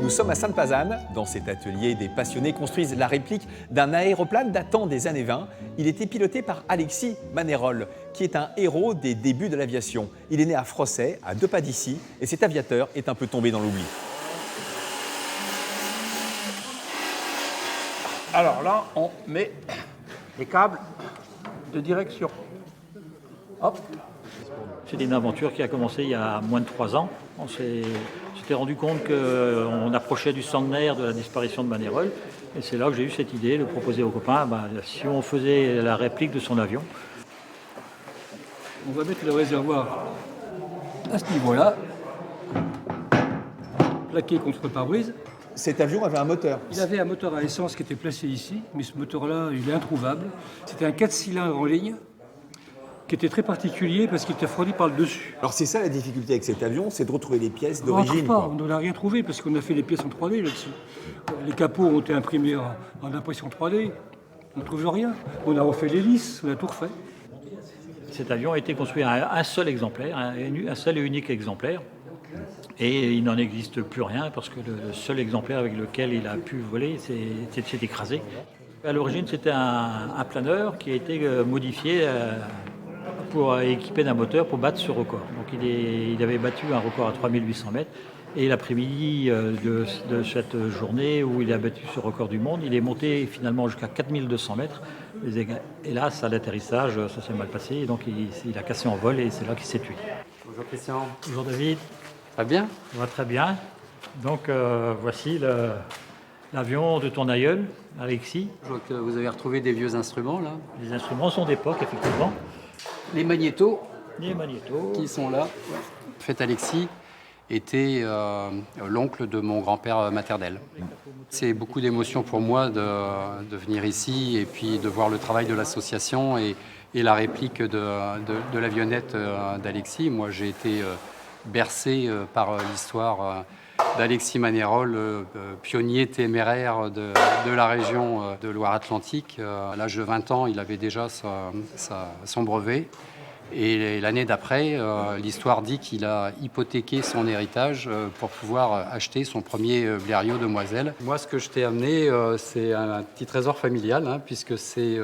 Nous sommes à Sainte-Pazanne. Dans cet atelier, des passionnés construisent la réplique d'un aéroplane datant des années 20. Il était piloté par Alexis Manerol, qui est un héros des débuts de l'aviation. Il est né à Frosset, à 2 pas d'ici, et cet aviateur est un peu tombé dans l'oubli. Alors là, on met les câbles de direction. Hop. C'est une aventure qui a commencé il y a moins de 3 ans. On s'était rendu compte qu'on approchait du centenaire de la disparition de Manerol. Et c'est là que j'ai eu cette idée de proposer aux copains, si on faisait la réplique de son avion. On va mettre le réservoir à ce niveau-là, plaqué contre le pare-brise. Cet avion avait un moteur. Il avait un moteur à essence qui était placé ici, mais ce moteur-là, il est introuvable. C'était un 4 cylindres en ligne, qui était très particulier parce qu'il était refroidi par le dessus. Alors c'est ça la difficulté avec cet avion, c'est de retrouver les pièces On d'origine. on n'a rien trouvé parce qu'on a fait les pièces en 3D là-dessus. Les capots ont été imprimés en impression 3D. On ne trouve rien. On a refait l'hélice, on a tout refait. Cet avion a été construit à un seul exemplaire, un seul et unique exemplaire. Et il n'en existe plus rien parce que le seul exemplaire avec lequel il a pu voler s'est écrasé. À l'origine, c'était un planeur qui a été modifié pour équiper d'un moteur pour battre ce record. Donc il avait battu un record à 3800 mètres. Et l'après-midi de cette journée où il a battu ce record du monde, il est monté finalement jusqu'à 4200 mètres. Hélas, à l'atterrissage, ça s'est mal passé. Et donc il a cassé en vol et c'est là qu'il s'est tué. Bonjour Christian. Bonjour David. Ça va bien? Ça va très bien. Donc voici l'avion de ton aïeul, Alexis. Je vois que vous avez retrouvé des vieux instruments là. Les instruments sont d'époque, effectivement. Les magnétos Les magnétos. qui sont là. En fait, Alexis était l'oncle de mon grand-père maternel. C'est beaucoup d'émotion pour moi de venir ici et puis de voir le travail de l'association et la réplique de l'avionnette d'Alexis. Moi, j'ai été bercé par l'histoire d'Alexis Manerol, pionnier téméraire de la région de Loire-Atlantique. À l'âge de 20 ans, il avait déjà son brevet. Et l'année d'après, l'histoire dit qu'il a hypothéqué son héritage pour pouvoir acheter son premier Blériot Demoiselle. Moi, ce que je t'ai amené, c'est un petit trésor familial, hein, puisque c'est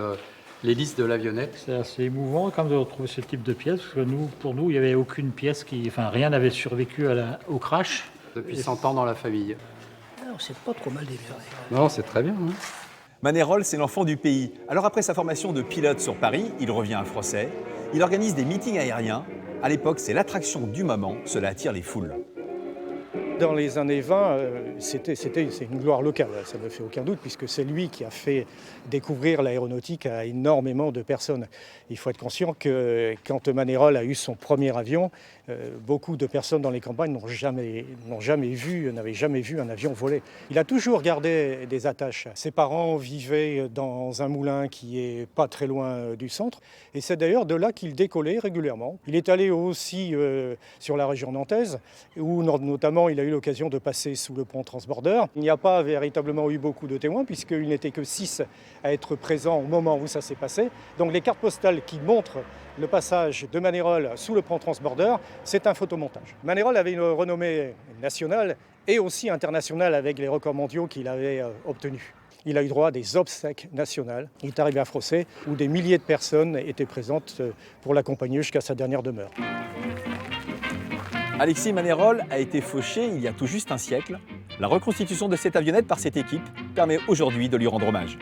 l'hélice de l'avionnette. C'est assez émouvant quand même de retrouver ce type de pièce, parce que pour nous, il n'y avait aucune pièce rien n'avait survécu au crash. Depuis 100 ans dans la famille. Alors, c'est pas trop mal déméré. Non, c'est très bien. Hein. Manerol, c'est l'enfant du pays. Alors après sa formation de pilote sur Paris, il revient à Frosset. Il organise des meetings aériens. À l'époque, c'est l'attraction du moment. Cela attire les foules. Dans les années 20, c'est une gloire locale, ça ne fait aucun doute, puisque c'est lui qui a fait découvrir l'aéronautique à énormément de personnes. Il faut être conscient que quand Manerol a eu son premier avion, beaucoup de personnes dans les campagnes n'avaient jamais vu un avion voler. Il a toujours gardé des attaches. Ses parents vivaient dans un moulin qui est pas très loin du centre, et c'est d'ailleurs de là qu'il décollait régulièrement. Il est allé aussi sur la région nantaise, où notamment il a eu l'occasion de passer sous le pont Transborder. Il n'y a pas véritablement eu beaucoup de témoins, puisqu'il n'était que 6 à être présents au moment où ça s'est passé. Donc les cartes postales qui montrent le passage de Manerol sous le pont Transborder, c'est un photomontage. Manerol avait une renommée nationale et aussi internationale avec les records mondiaux qu'il avait obtenus. Il a eu droit à des obsèques nationales. Il est arrivé à Frosset où des milliers de personnes étaient présentes pour l'accompagner jusqu'à sa dernière demeure. Alexis Manerol a été fauché il y a tout juste un siècle. La reconstitution de cette avionnette par cette équipe permet aujourd'hui de lui rendre hommage.